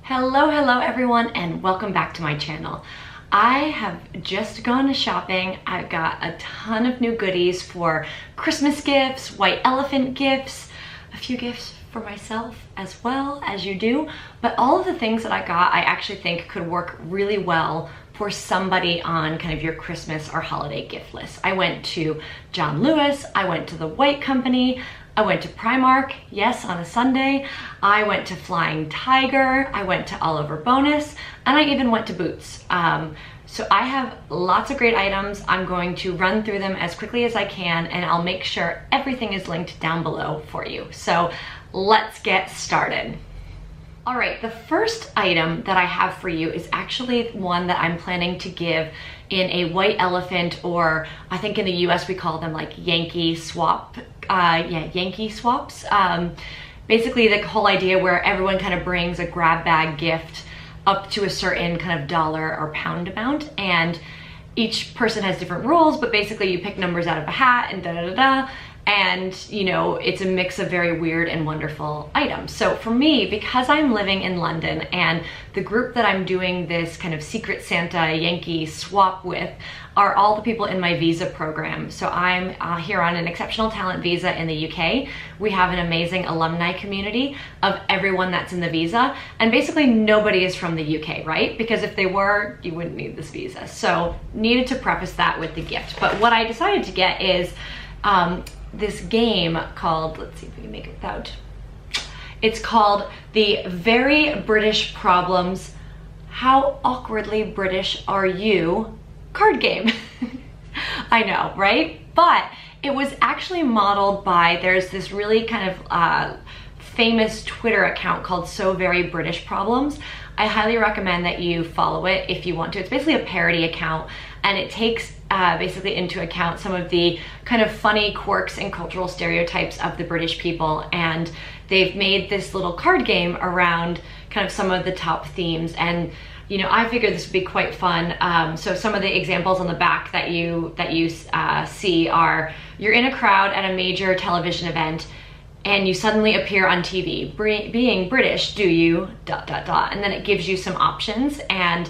Hello everyone, and welcome back to my channel. I have just gone shopping. I've got a ton of new goodies for Christmas gifts, white elephant gifts, a few gifts for myself as well, as you do. But all of the things that I got, I actually think could work really well for somebody on kind of your Christmas or holiday gift list. I went to John Lewis, I went to the White Company, I went to Primark, yes, on a Sunday. I went to Flying Tiger, I went to Oliver Bonas, and I even went to Boots. So I have lots of great items. I'm going to run through them as quickly as I can, and I'll make sure everything is linked down below for you. So let's get started. All right, the first item that I have for you is actually one that I'm planning to give in a white elephant, or I think in the US we call them like Yankee swap. Yankee swaps. Basically the whole idea where everyone kind of brings a grab bag gift up to a certain kind of dollar or pound amount, and each person has different rules, but basically you pick numbers out of a hat and da-da-da-da. And you know, it's a mix of very weird and wonderful items. So for me, because I'm living in London and the group that I'm doing this kind of Secret Santa Yankee swap with are all the people in my visa program. So I'm here on an exceptional talent visa in the UK. We have an amazing alumni community of everyone that's in the visa, and basically nobody is from the UK, right? Because if they were, you wouldn't need this visa. So needed to preface that with the gift. But what I decided to get is this game called, let's see if we can make it without. It's called the Very British Problems, How Awkwardly British Are You card game. I know, right? But it was actually modeled by, there's this really kind of famous Twitter account called So Very British Problems. I highly recommend that you follow it if you want to. It's basically a parody account, and it takes basically into account some of the kind of funny quirks and cultural stereotypes of the British people, and they've made this little card game around kind of some of the top themes. And you know, I figured this would be quite fun. So some of the examples on the back that you see are, you're in a crowd at a major television event and you suddenly appear on TV. Being British, do you ... And then it gives you some options, and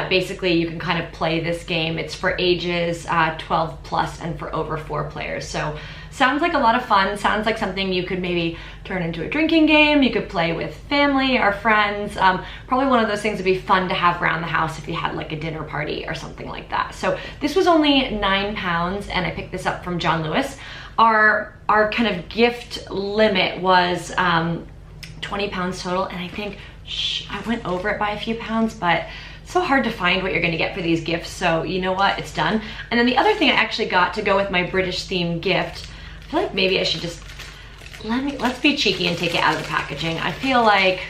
basically you can kind of play this game. It's for ages 12 plus and for over 4 players. So sounds like a lot of fun. Sounds like something you could maybe turn into a drinking game. You could play with family or friends. Probably one of those things would be fun to have around the house if you had like a dinner party or something like that. So this was only £9, and I picked this up from John Lewis. Our kind of gift limit was £20 total, and I think I went over it by a few pounds, but it's so hard to find what you're gonna get for these gifts, so you know what, it's done. And then the other thing I actually got to go with my British themed gift, I feel like maybe I should just, let's be cheeky and take it out of the packaging. I feel like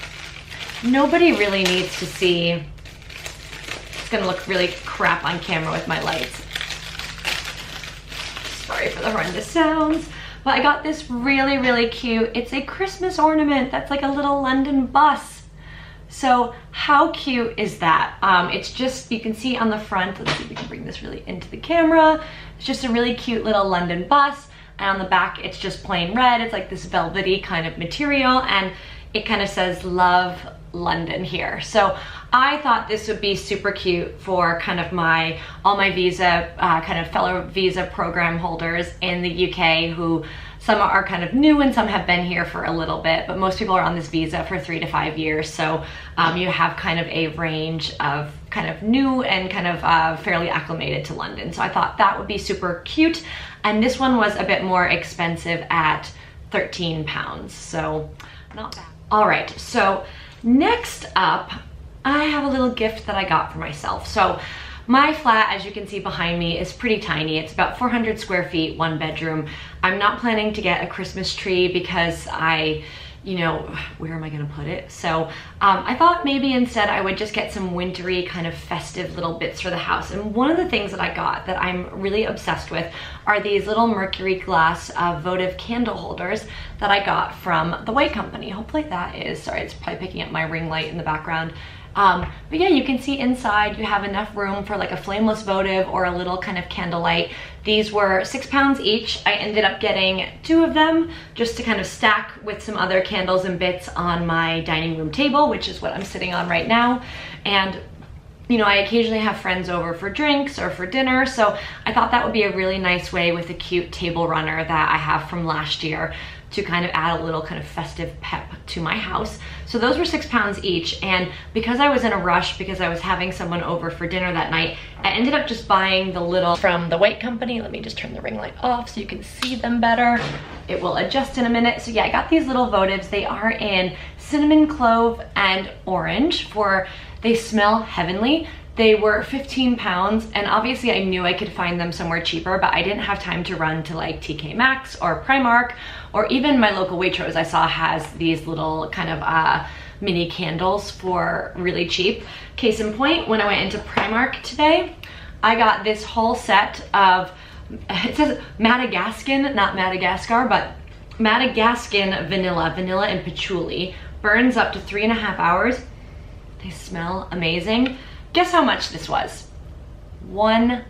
nobody really needs to see, it's gonna look really crap on camera with my lights. Sorry for the horrendous sounds. But I got this really cute, it's a Christmas ornament that's like a little London bus. So how cute is that? It's just, you can see on the front, let's see if we can bring this really into the camera. It's just a really cute little London bus, and on the back it's just plain red. It's like this velvety kind of material, and it kind of says Love London here. So I thought this would be super cute for kind of all my visa, kind of fellow visa program holders in the UK, who some are kind of new and some have been here for a little bit, but most people are on this visa for 3 to 5 years. So you have kind of a range of kind of new and kind of fairly acclimated to London. So I thought that would be super cute. And this one was a bit more expensive at £13, so not bad. All right, so next up, I have a little gift that I got for myself. So my flat, as you can see behind me, is pretty tiny. It's about 400 square feet, 1 bedroom. I'm not planning to get a Christmas tree because you know, where am I gonna put it? So I thought maybe instead I would just get some wintry kind of festive little bits for the house. And one of the things that I got that I'm really obsessed with are these little mercury glass votive candle holders that I got from the White Company. Hopefully that is, sorry, it's probably picking up my ring light in the background. But yeah, you can see inside you have enough room for like a flameless votive or a little kind of candlelight. These were £6 each. I ended up getting 2 of them just to kind of stack with some other candles and bits on my dining room table, which is what I'm sitting on right now. And you know, I occasionally have friends over for drinks or for dinner, so I thought that would be a really nice way with a cute table runner that I have from last year to kind of add a little kind of festive pep to my house. So those were £6 each, and because I was in a rush because I was having someone over for dinner that night, I ended up just buying the little from the White Company. Let me just turn the ring light off so you can see them better. It will adjust in a minute. So yeah, I got these little votives. They are in cinnamon, clove, and orange. They smell heavenly. They were £15, and obviously I knew I could find them somewhere cheaper, but I didn't have time to run to like TK Maxx or Primark, or even my local Waitrose I saw has these little kind of mini candles for really cheap. Case in point, when I went into Primark today, I got this whole set of, it says Madagascan, not Madagascar, but Madagascan vanilla and patchouli. Burns up to 3.5 hours. They smell amazing. Guess how much this was? £1.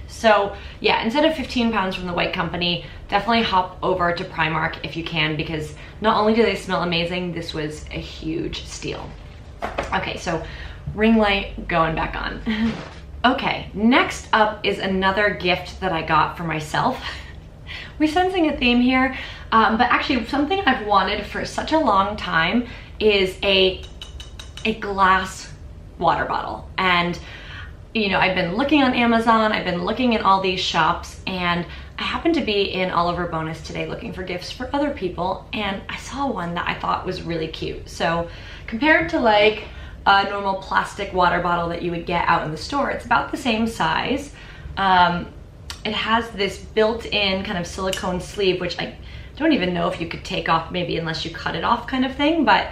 So yeah, instead of £15 from the White Company, definitely hop over to Primark if you can, because not only do they smell amazing, this was a huge steal. Okay, so ring light going back on. Okay, next up is another gift that I got for myself. We're sensing a theme here, but actually something I've wanted for such a long time is a glass water bottle. And you know, I've been looking on Amazon, I've been looking in all these shops, and I happened to be in Oliver Bonas today looking for gifts for other people, and I saw one that I thought was really cute. So compared to like a normal plastic water bottle that you would get out in the store, it's about the same size. It has this built-in kind of silicone sleeve, which I don't even know if you could take off, maybe unless you cut it off kind of thing, but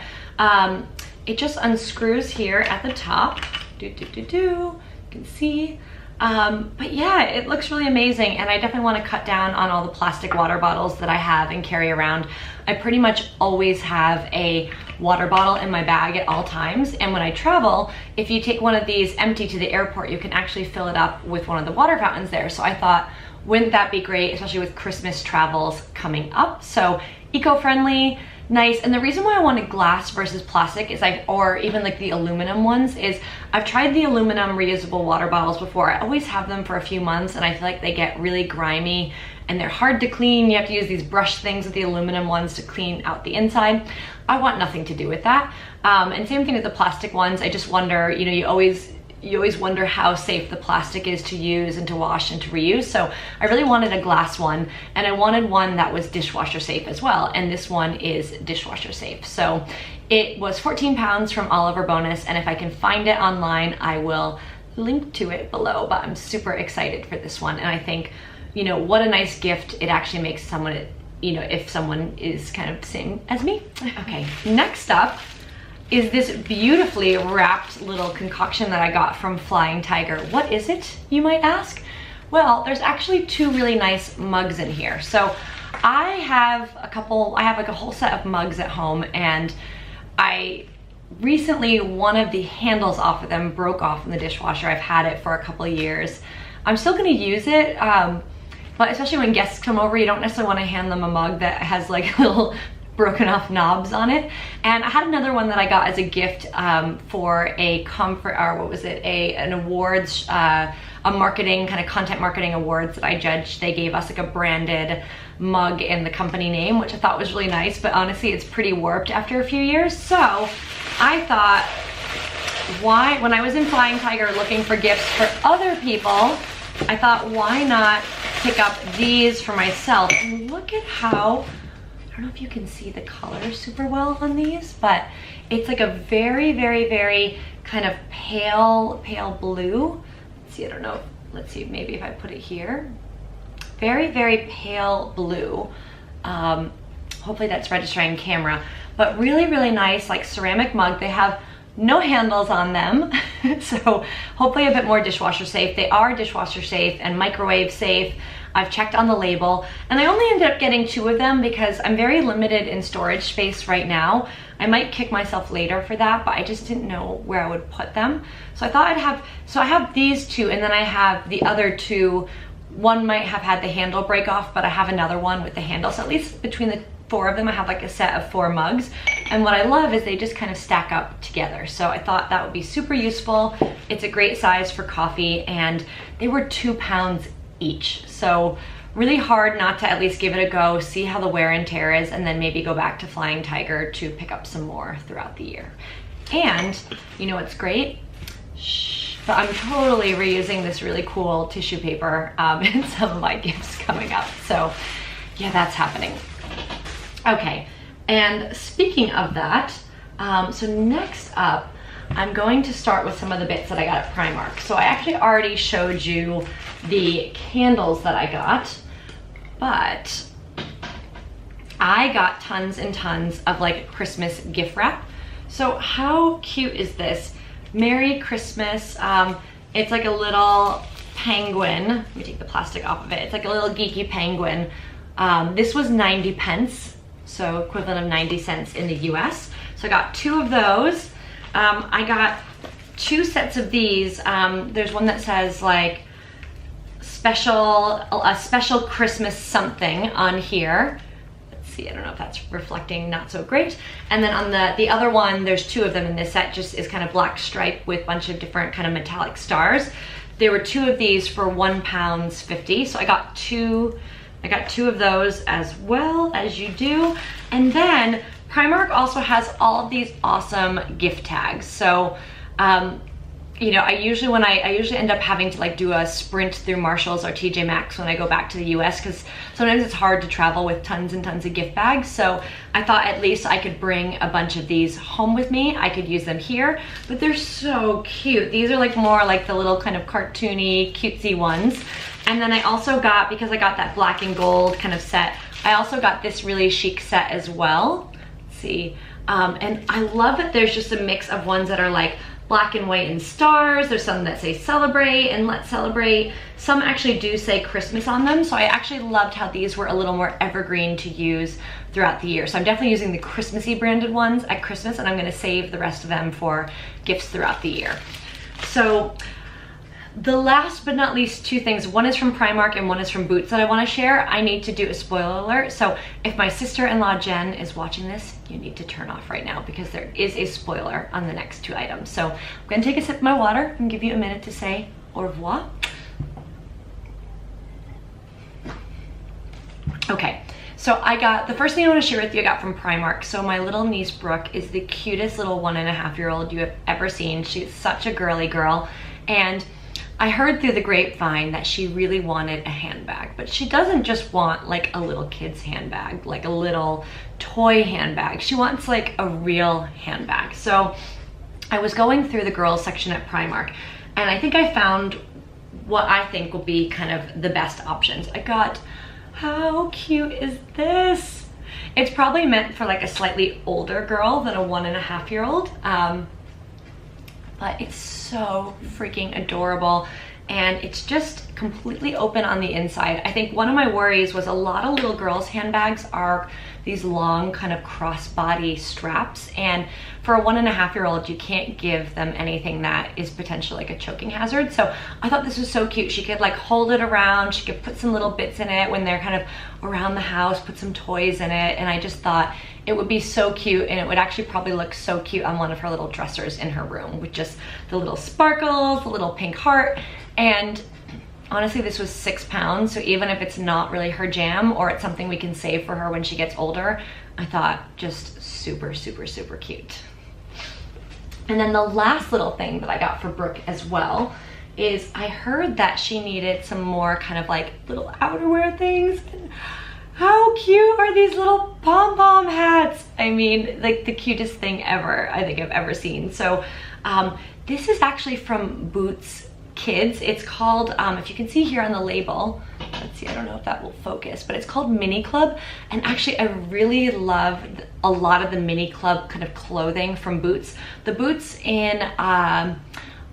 it just unscrews here at the top. You can see. But yeah, it looks really amazing, and I definitely want to cut down on all the plastic water bottles that I have and carry around. I pretty much always have a water bottle in my bag at all times, and when I travel, if you take one of these empty to the airport, you can actually fill it up with one of the water fountains there. So I thought, wouldn't that be great, especially with Christmas travels coming up? So eco-friendly, nice. And the reason why I wanted glass versus plastic is or even like the aluminum ones, is I've tried the aluminum reusable water bottles before. I always have them for a few months, and I feel like they get really grimy and they're hard to clean. You have to use these brush things with the aluminum ones to clean out the inside. I want nothing to do with that. And same thing with the plastic ones. I just wonder, you know, you always wonder how safe the plastic is to use and to wash and to reuse. So I really wanted a glass one, and I wanted one that was dishwasher safe as well. And this one is dishwasher safe. So it was £14 from Oliver Bonas, and if I can find it online, I will link to it below. But I'm super excited for this one, and I think, you know, what a nice gift it actually makes someone, you know, if someone is kind of the same as me. Okay, next up is this beautifully wrapped little concoction that I got from Flying Tiger. What is it, you might ask? Well, there's actually 2 really nice mugs in here. So I have like a whole set of mugs at home, and I recently, one of the handles off of them broke off in the dishwasher. I've had it for a couple of years. I'm still gonna use it, but especially when guests come over, you don't necessarily wanna hand them a mug that has like little broken off knobs on it. And I had another one that I got as a gift for a an awards, a marketing, kind of content marketing awards that I judged. They gave us like a branded mug in the company name, which I thought was really nice, but honestly it's pretty warped after a few years. So I thought, when I was in Flying Tiger looking for gifts for other people, I thought, why not pick up these for myself? And look at how, I don't know if you can see the color super well on these, but it's like a very, very, very kind of pale blue. Let's see, I don't know. Let's see, maybe if I put it here. Very, very pale blue. Hopefully that's registering camera, but really, really nice, like ceramic mug. They have no handles on them. So hopefully a bit more dishwasher safe. They are dishwasher safe and microwave safe. I've checked on the label, and I only ended up getting 2 of them because I'm very limited in storage space right now. I might kick myself later for that, but I just didn't know where I would put them. So I thought I'd have, so I have these 2, and then I have the other 2. One might have had the handle break off, but I have another one with the handle. So at least between the 4 of them, I have like a set of 4 mugs. And what I love is they just kind of stack up together. So I thought that would be super useful. It's a great size for coffee, and they were 2 pounds each. So really hard not to at least give it a go, see how the wear and tear is, and then maybe go back to Flying Tiger to pick up some more throughout the year. And you know what's great? But I'm totally reusing this really cool tissue paper in some of my gifts coming up. So yeah, that's happening. Okay, and speaking of that, so next up, I'm going to start with some of the bits that I got at Primark. So I actually already showed you the candles that I got, but I got tons and tons of like Christmas gift wrap. So how cute is this? Merry Christmas. It's like a little penguin. Let me take the plastic off of it. It's like a little geeky penguin. This was 90 pence, so equivalent of 90 cents in the US. So I got 2 of those. I got 2 sets of these. There's one that says like a special Christmas something on here. Let's see, I don't know if that's reflecting not so great. And then on the other one, there's 2 of them in this set, just is kind of black stripe with a bunch of different kind of metallic stars. There were 2 of these for £1.50. So I got 2 of those as well, as you do. And then Primark also has all of these awesome gift tags. So, you know, I usually end up having to like do a sprint through Marshalls or TJ Maxx when I go back to the US, because sometimes it's hard to travel with tons and tons of gift bags. So I thought at least I could bring a bunch of these home with me. I could use them here, but they're so cute. These are like more like the little kind of cartoony, cutesy ones. And then I also got, because I got that black and gold kind of set, I also got this really chic set as well. Let's see. And I love that there's just a mix of ones that are like black and white and stars. There's some that say celebrate and let's celebrate. Some actually do say Christmas on them. So I actually loved how these were a little more evergreen to use throughout the year. So I'm definitely using the Christmassy branded ones at Christmas, and I'm gonna save the rest of them for gifts throughout the year. So the last but not least 2 things, one is from Primark and one is from Boots, that I want to share. I need to do a spoiler alert. So if my sister-in-law Jen is watching this, you need to turn off right now because there is a spoiler on the next 2 items. So I'm going to take a sip of my water and give you a minute to say au revoir. Okay, so I got, the first thing I want to share with you I got from Primark. So my little niece Brooke is the cutest little 1.5-year-old you have ever seen. She's such a girly girl, and I heard through the grapevine that she really wanted a handbag, but she doesn't just want like a little kid's handbag, like a little toy handbag. She wants like a real handbag. So I was going through the girls section at Primark, and I think I found what I think will be kind of the best options. I got, how cute is this? It's probably meant for like a slightly older girl than a 1.5-year-old. But it's so freaking adorable, and it's just completely open on the inside. I think one of my worries was a lot of little girls' handbags are these long kind of crossbody straps, and for a 1.5-year-old, you can't give them anything that is potentially like a choking hazard. So I thought this was so cute. She could like hold it around, she could put some little bits in it when they're kind of around the house, put some toys in it, and I just thought it would be so cute, and it would actually probably look so cute on one of her little dressers in her room with just the little sparkles, the little pink heart. And honestly, this was £6, so even if it's not really her jam or it's something we can save for her when she gets older, I thought just super, super, super cute. And then the last little thing that I got for Brooke as well is I heard that she needed some more kind of like little outerwear things. How cute are these little pom-pom hats? I mean, like the cutest thing ever I think I've ever seen. So this is actually from Boots Kids. It's called, if you can see here on the label, let's see, I don't know if that will focus, but it's called Mini Club. And actually I really love a lot of the Mini Club kind of clothing from Boots. The Boots in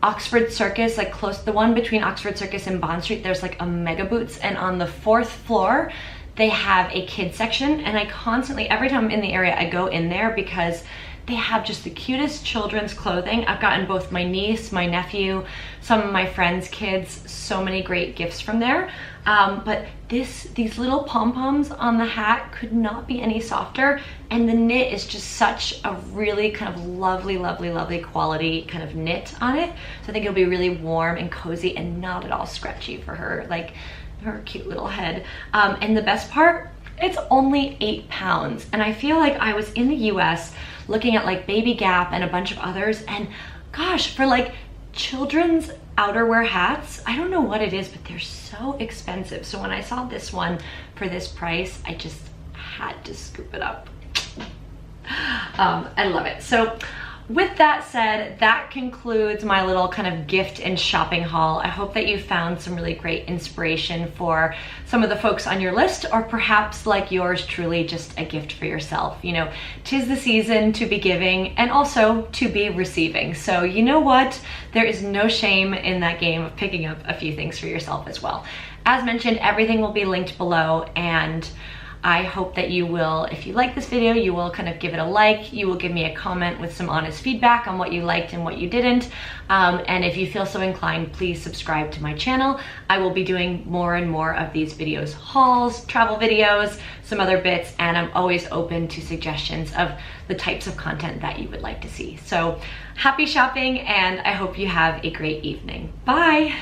Oxford Circus, like close, the one between Oxford Circus and Bond Street, there's like a Mega Boots, and on the 4th floor they have a kids section, and I constantly, every time I'm in the area, I go in there because they have just the cutest children's clothing. I've gotten both my niece, my nephew, some of my friends' kids, so many great gifts from there. But these little pom-poms on the hat could not be any softer, and the knit is just such a really kind of lovely, lovely, lovely quality kind of knit on it. So I think it'll be really warm and cozy and not at all scratchy for her, like her cute little head. And the best part, it's only 8 pounds. And I feel like I was in the US looking at like Baby Gap and a bunch of others, and gosh, for like children's outerwear hats, I don't know what it is, but they're so expensive. So when I saw this one for this price, I just had to scoop it up. I love it. So with that said, that concludes my little kind of gift and shopping haul. I hope that you found some really great inspiration for some of the folks on your list, or perhaps like yours truly just a gift for yourself. You know, 'tis the season to be giving and also to be receiving. So you know what? There is no shame in that game of picking up a few things for yourself as well. As mentioned, everything will be linked below, and I hope that you will, if you like this video, you will kind of give it a like, you will give me a comment with some honest feedback on what you liked and what you didn't. And if you feel so inclined, please subscribe to my channel. I will be doing more and more of these videos, hauls, travel videos, some other bits, and I'm always open to suggestions of the types of content that you would like to see. So happy shopping, and I hope you have a great evening. Bye.